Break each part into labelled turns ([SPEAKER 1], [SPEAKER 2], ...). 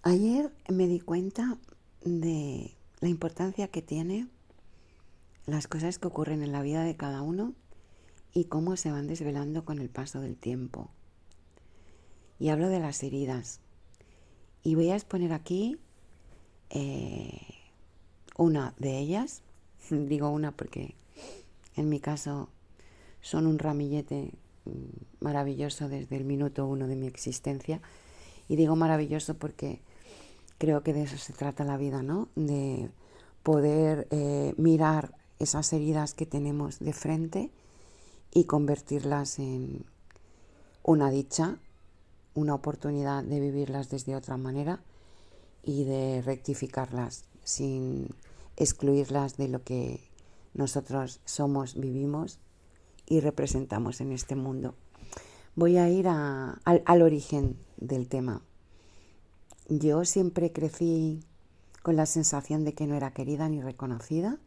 [SPEAKER 1] Ayer me di cuenta de la importancia que tiene las cosas que ocurren en la vida de cada uno y cómo se van desvelando con el paso del tiempo. Y hablo de las heridas. Y voy a exponer aquí eh, una de ellas. Digo una porque en mi caso son un ramillete maravilloso desde el minuto uno de mi existencia. Y digo maravilloso porque creo que de eso se trata la vida, ¿no? De poder mirar esas heridas que tenemos de frente y convertirlas en una dicha, una oportunidad de vivirlas desde otra manera y de rectificarlas sin excluirlas de lo que nosotros somos, vivimos y representamos en este mundo. Voy a ir al origen del tema. Yo siempre crecí con la sensación de que no era querida ni reconocida,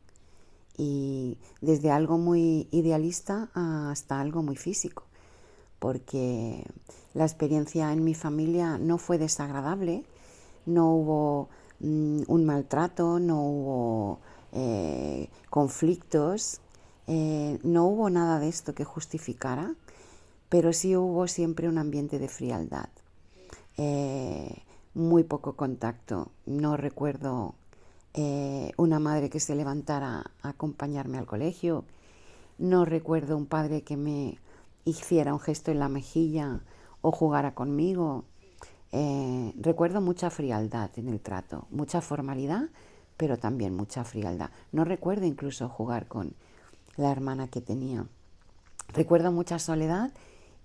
[SPEAKER 1] y desde algo muy idealista hasta algo muy físico, porque la experiencia en mi familia no fue desagradable, no hubo un maltrato, no hubo conflictos, no hubo nada de esto que justificara, pero sí hubo siempre un ambiente de frialdad. Muy poco contacto. No recuerdo una madre que se levantara a acompañarme al colegio. No recuerdo un padre que me hiciera un gesto en la mejilla o jugara conmigo. Recuerdo mucha frialdad en el trato, mucha formalidad, pero también mucha frialdad. No recuerdo incluso jugar con la hermana que tenía. Recuerdo mucha soledad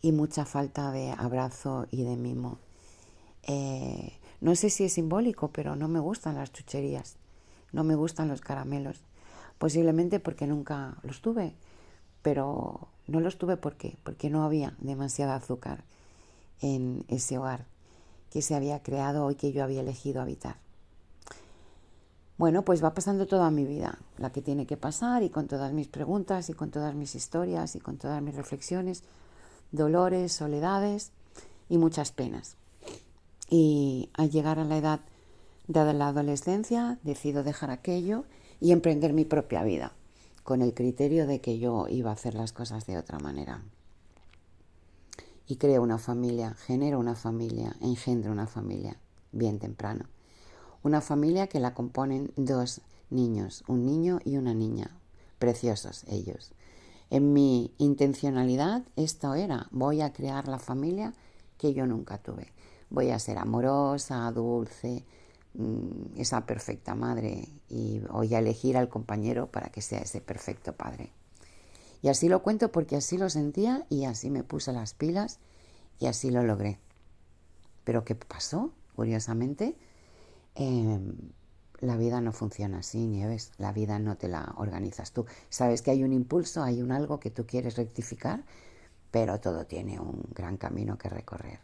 [SPEAKER 1] y mucha falta de abrazo y de mimo. No sé si es simbólico, pero no me gustan las chucherías, no me gustan los caramelos, posiblemente porque nunca los tuve, pero no los tuve porque no había demasiada azúcar en ese hogar que se había creado y que yo había elegido habitar. Bueno, pues va pasando toda mi vida, la que tiene que pasar, y con todas mis preguntas y con todas mis historias y con todas mis reflexiones, dolores, soledades y muchas penas. Y al llegar a la edad de la adolescencia, decido dejar aquello y emprender mi propia vida, con el criterio de que yo iba a hacer las cosas de otra manera. Y creo una familia, genero una familia, engendro una familia, bien temprano. Una familia que la componen dos niños, un niño y una niña, preciosos ellos. En mi intencionalidad esto era: voy a crear la familia que yo nunca tuve. Voy a ser amorosa, dulce, esa perfecta madre, y voy a elegir al compañero para que sea ese perfecto padre. Y así lo cuento porque así lo sentía y así me puse las pilas y así lo logré. Pero ¿qué pasó? Curiosamente, la vida no funciona así, Nieves. La vida no te la organizas tú. Sabes que hay un impulso, hay un algo que tú quieres rectificar, pero todo tiene un gran camino que recorrer.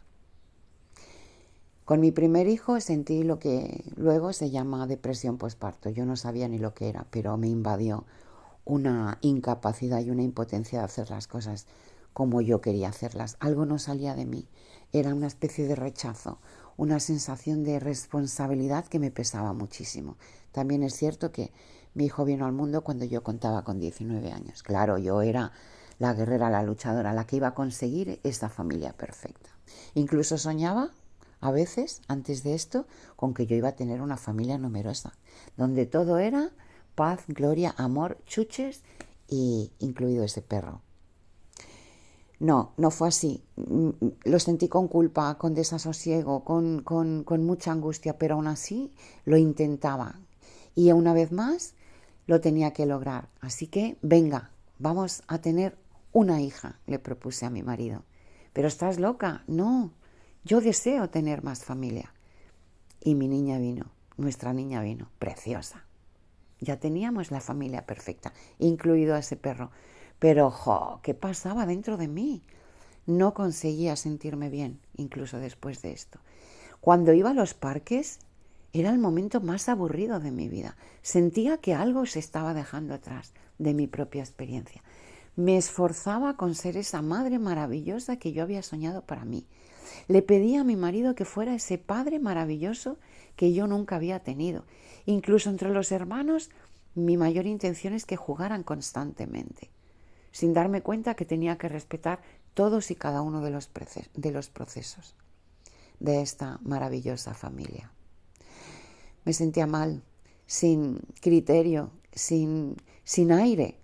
[SPEAKER 1] Con mi primer hijo sentí lo que luego se llama depresión postparto. Yo no sabía ni lo que era, pero me invadió una incapacidad y una impotencia de hacer las cosas como yo quería hacerlas. Algo no salía de mí. Era una especie de rechazo, una sensación de responsabilidad que me pesaba muchísimo. También es cierto que mi hijo vino al mundo cuando yo contaba con 19 años. Claro, yo era la guerrera, la luchadora, la que iba a conseguir esa familia perfecta. Incluso soñaba a veces, antes de esto, con que yo iba a tener una familia numerosa, donde todo era paz, gloria, amor, chuches, y incluido ese perro. No, no fue así. Lo sentí con culpa, con desasosiego, con mucha angustia, pero aún así lo intentaba. Y una vez más lo tenía que lograr. Así que, venga, vamos a tener una hija, le propuse a mi marido. ¿Pero estás loca? No, yo deseo tener más familia. Y mi niña vino, nuestra niña vino, preciosa. Ya teníamos la familia perfecta, incluido a ese perro. Pero, ¿qué pasaba dentro de mí? No conseguía sentirme bien, incluso después de esto. Cuando iba a los parques, era el momento más aburrido de mi vida. Sentía que algo se estaba dejando atrás de mi propia experiencia. Me esforzaba con ser esa madre maravillosa que yo había soñado para mí. Le pedí a mi marido que fuera ese padre maravilloso que yo nunca había tenido. Incluso entre los hermanos, mi mayor intención es que jugaran constantemente, sin darme cuenta que tenía que respetar todos y cada uno de los procesos de esta maravillosa familia. Me sentía mal, sin criterio, sin aire,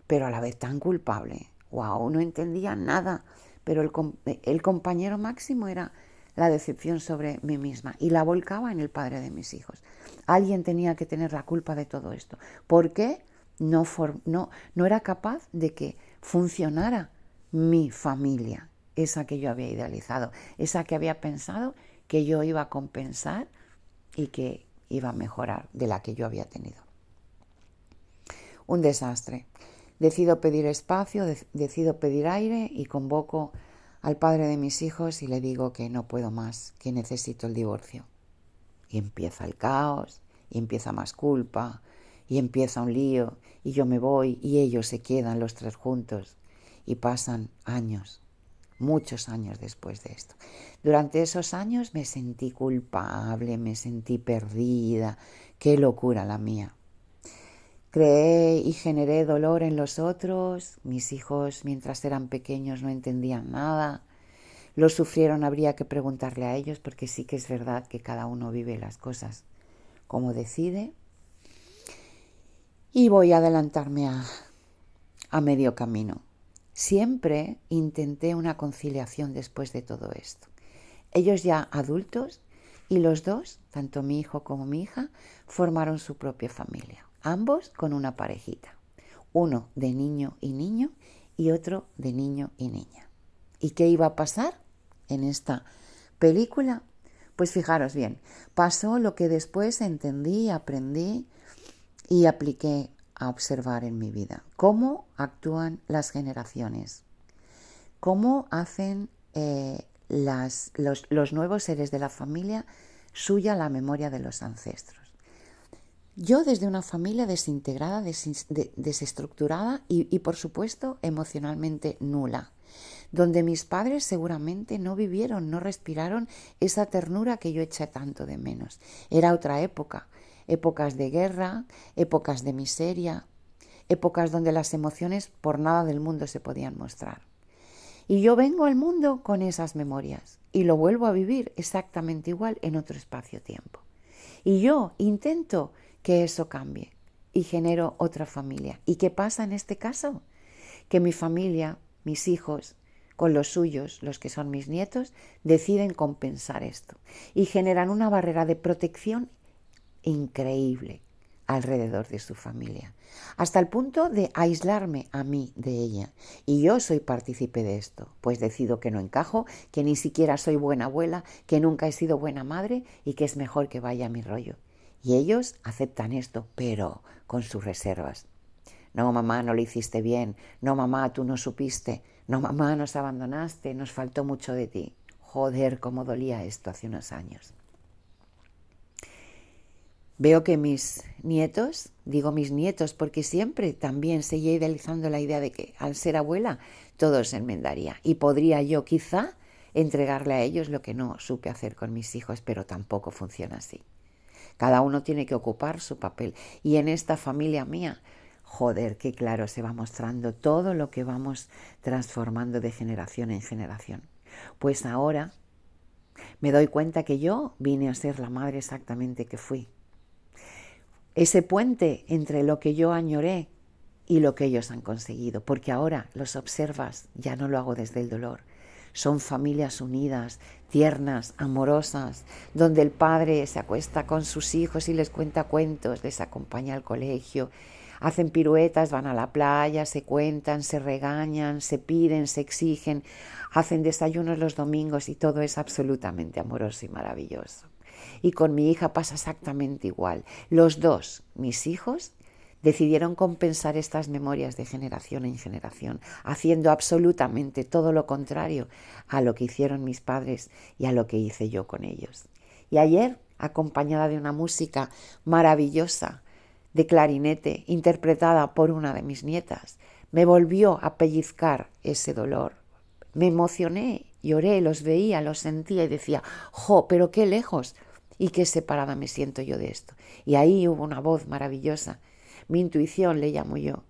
[SPEAKER 1] pero a la vez tan culpable. ¡Wow! No entendía nada, pero el compañero máximo era la decepción sobre mí misma y la volcaba en el padre de mis hijos. Alguien tenía que tener la culpa de todo esto. ¿Por qué? No era capaz de que funcionara mi familia, esa que yo había idealizado, esa que había pensado que yo iba a compensar y que iba a mejorar de la que yo había tenido. Un desastre. Decido pedir espacio, decido pedir aire y convoco al padre de mis hijos y le digo que no puedo más, que necesito el divorcio. Y empieza el caos, y empieza más culpa, y empieza un lío, y yo me voy, y ellos se quedan los tres juntos. Y pasan años, muchos años después de esto. Durante esos años me sentí culpable, me sentí perdida. ¡Qué locura la mía! Creé y generé dolor en los otros. Mis hijos, mientras eran pequeños, no entendían nada. Lo sufrieron, habría que preguntarle a ellos, porque sí que es verdad que cada uno vive las cosas como decide. Y voy a adelantarme a medio camino. Siempre intenté una conciliación después de todo esto. Ellos ya adultos y los dos, tanto mi hijo como mi hija, formaron su propia familia. Ambos con una parejita. Uno de niño y niño y otro de niño y niña. ¿Y qué iba a pasar en esta película? Pues fijaros bien, pasó lo que después entendí, aprendí y apliqué a observar en mi vida. Cómo actúan las generaciones, cómo hacen los nuevos seres de la familia suya la memoria de los ancestros. Yo desde una familia desintegrada, desestructurada y por supuesto emocionalmente nula, donde mis padres seguramente no vivieron, no respiraron esa ternura que yo eché tanto de menos. Era otra época, épocas de guerra, épocas de miseria, épocas donde las emociones por nada del mundo se podían mostrar. Y yo vengo al mundo con esas memorias y lo vuelvo a vivir exactamente igual en otro espacio-tiempo. Y yo intento que eso cambie y genero otra familia. ¿Y qué pasa en este caso? Que mi familia, mis hijos, con los suyos, los que son mis nietos, deciden compensar esto y generan una barrera de protección increíble alrededor de su familia, hasta el punto de aislarme a mí de ella. Y yo soy partícipe de esto, pues decido que no encajo, que ni siquiera soy buena abuela, que nunca he sido buena madre y que es mejor que vaya a mi rollo. Y ellos aceptan esto, pero con sus reservas. No, mamá, no lo hiciste bien. No, mamá, tú no supiste. No, mamá, nos abandonaste, nos faltó mucho de ti. Joder, cómo dolía esto hace unos años. Veo que mis nietos, digo mis nietos porque siempre también seguía idealizando la idea de que al ser abuela todo se enmendaría y podría yo quizá entregarle a ellos lo que no supe hacer con mis hijos, pero tampoco funciona así. Cada uno tiene que ocupar su papel y en esta familia mía, joder, qué claro se va mostrando todo lo que vamos transformando de generación en generación. Pues ahora me doy cuenta que yo vine a ser la madre exactamente que fui. Ese puente entre lo que yo añoré y lo que ellos han conseguido, porque ahora los observas, ya no lo hago desde el dolor. Son familias unidas, tiernas, amorosas, donde el padre se acuesta con sus hijos y les cuenta cuentos, les acompaña al colegio, hacen piruetas, van a la playa, se cuentan, se regañan, se piden, se exigen, hacen desayunos los domingos y todo es absolutamente amoroso y maravilloso. Y con mi hija pasa exactamente igual. Los dos, mis hijos, decidieron compensar estas memorias de generación en generación, haciendo absolutamente todo lo contrario a lo que hicieron mis padres y a lo que hice yo con ellos. Y ayer, acompañada de una música maravillosa de clarinete, interpretada por una de mis nietas, me volvió a pellizcar ese dolor. Me emocioné Lloré, los veía, los sentía y decía, ¡jo, pero qué lejos! Y qué separada me siento yo de esto. Y ahí hubo una voz maravillosa. Mi intuición le llamo yo.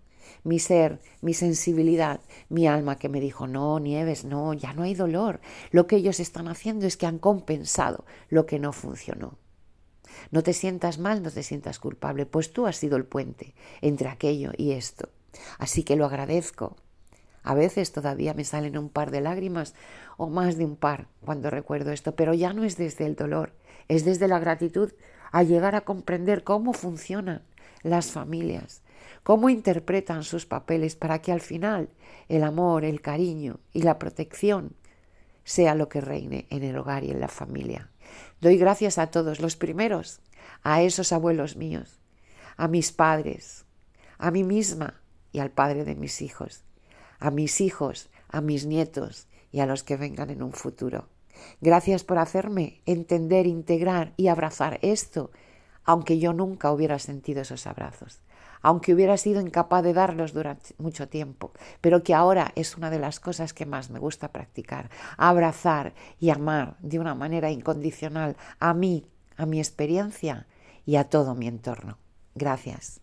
[SPEAKER 1] Mi ser, mi sensibilidad, mi alma que me dijo, no, Nieves, no, ya no hay dolor. Lo que ellos están haciendo es que han compensado lo que no funcionó. No te sientas mal, no te sientas culpable, pues tú has sido el puente entre aquello y esto. Así que lo agradezco. A veces todavía me salen un par de lágrimas o más de un par cuando recuerdo esto, pero ya no es desde el dolor, es desde la gratitud a llegar a comprender cómo funcionan las familias, cómo interpretan sus papeles para que al final el amor, el cariño y la protección sea lo que reine en el hogar y en la familia. Doy gracias a todos, los primeros, a esos abuelos míos, a mis padres, a mí misma y al padre de mis hijos, a mis hijos, a mis nietos y a los que vengan en un futuro. Gracias por hacerme entender, integrar y abrazar esto, aunque yo nunca hubiera sentido esos abrazos, aunque hubiera sido incapaz de darlos durante mucho tiempo, pero que ahora es una de las cosas que más me gusta practicar, abrazar y amar de una manera incondicional a mí, a mi experiencia y a todo mi entorno. Gracias.